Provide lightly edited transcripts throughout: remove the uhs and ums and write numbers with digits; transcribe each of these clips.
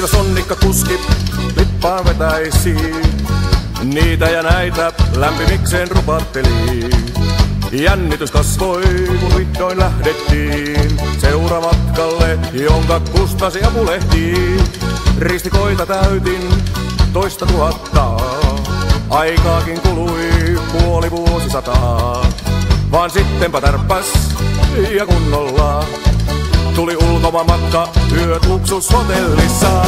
Leivä sonnikka kuski lippaan vetäisi, niitä ja näitä lämpimikseen rupatteli. Jännitys kasvoi, kun vihdoin lähdettiin seuramatkalle, jonka kustasi apulehtiin. Ristikoita täytin 2 000, aikaakin kului puoli vuosisataa. Vaan sittenpä tärppäs ja kunnolla tuli ulkomaanmatka, yöt luksushotellissa.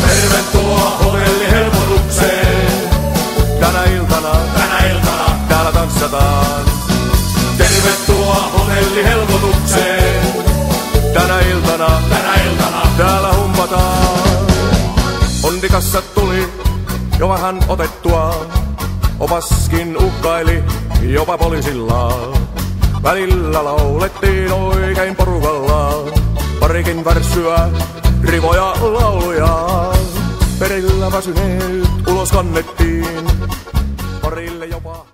Tervetuloa hotellihelpotukseen, tänä iltana täällä tanssataan. Tervetuloa hotellihelpotukseen, tänä iltana täällä humpataan. Ondikassa tuli jo vähän otettua, opaskin uhkaili jopa poliisilla. Välillä laulettiin oikein porukalla, parikin värssyä, rivoja lauluja. Perillä väsyneet ulos kannettiin, parille jopa.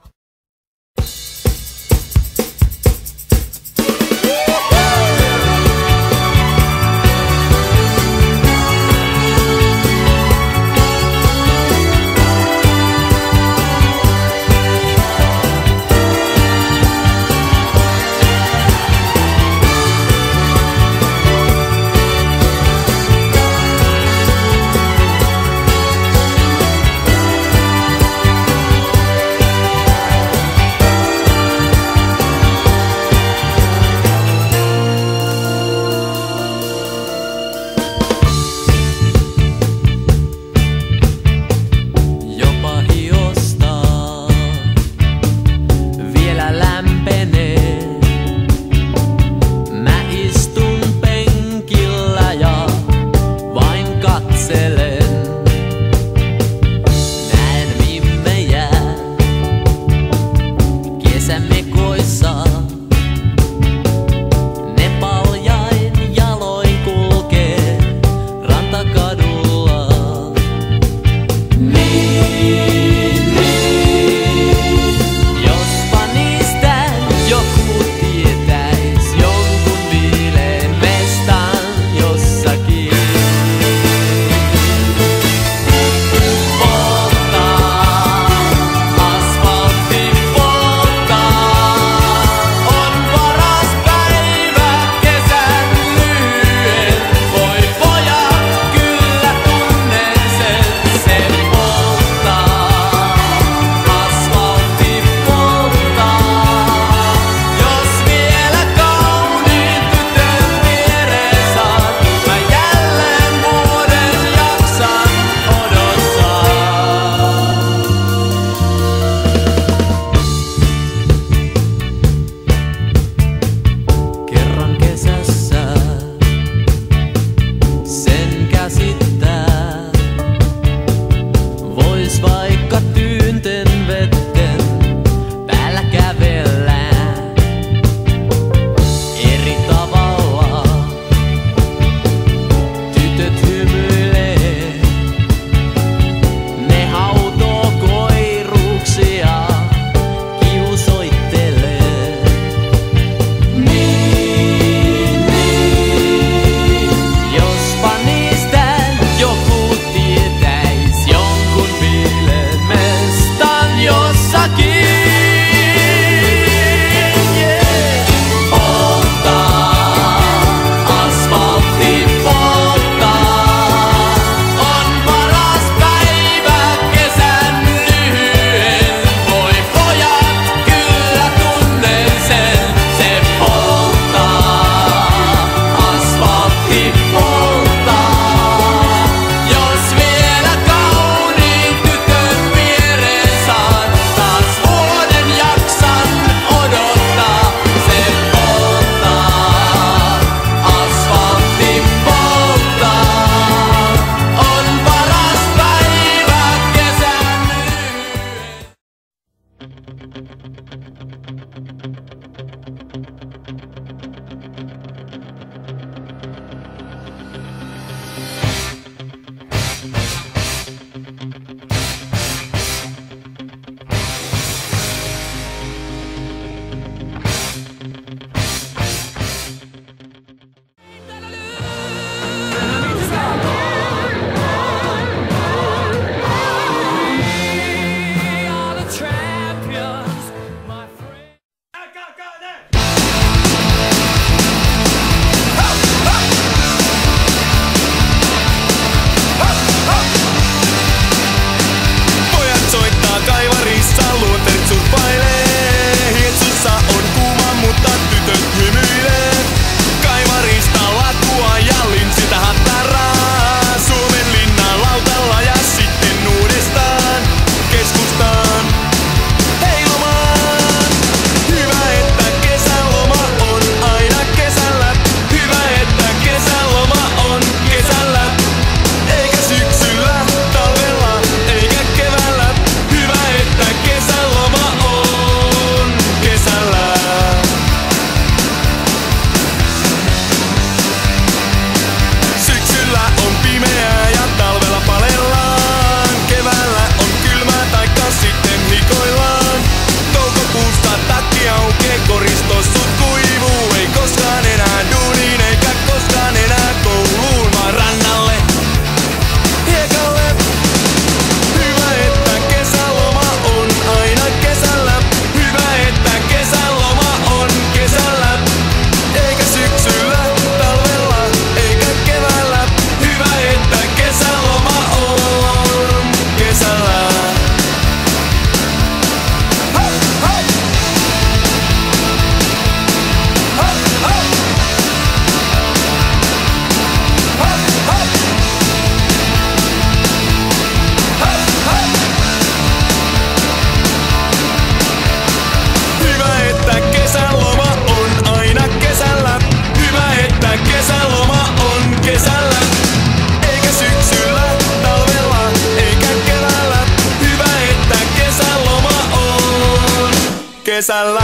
Kesällä.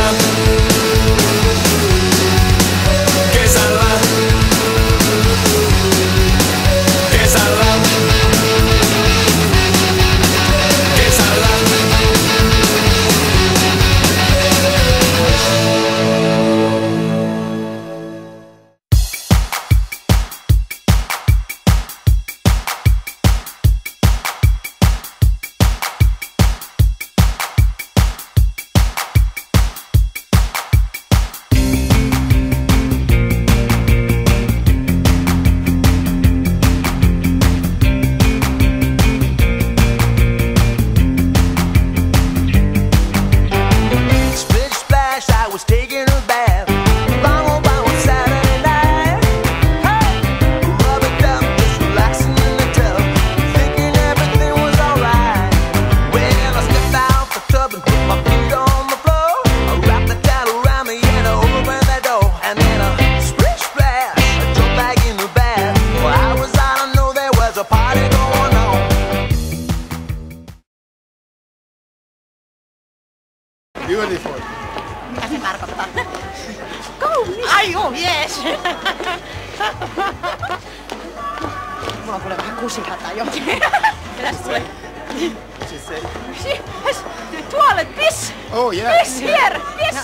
Kesällä. Kesällä. Kesällä. Beautiful. Mitä se tarkoittaa? Kaunis! Ai joo, jees! Mulla on kuule vähän kusihätä jo. Mitäs sulle? She said. Toilet, piss! Oh yeah. Piss here! Piss!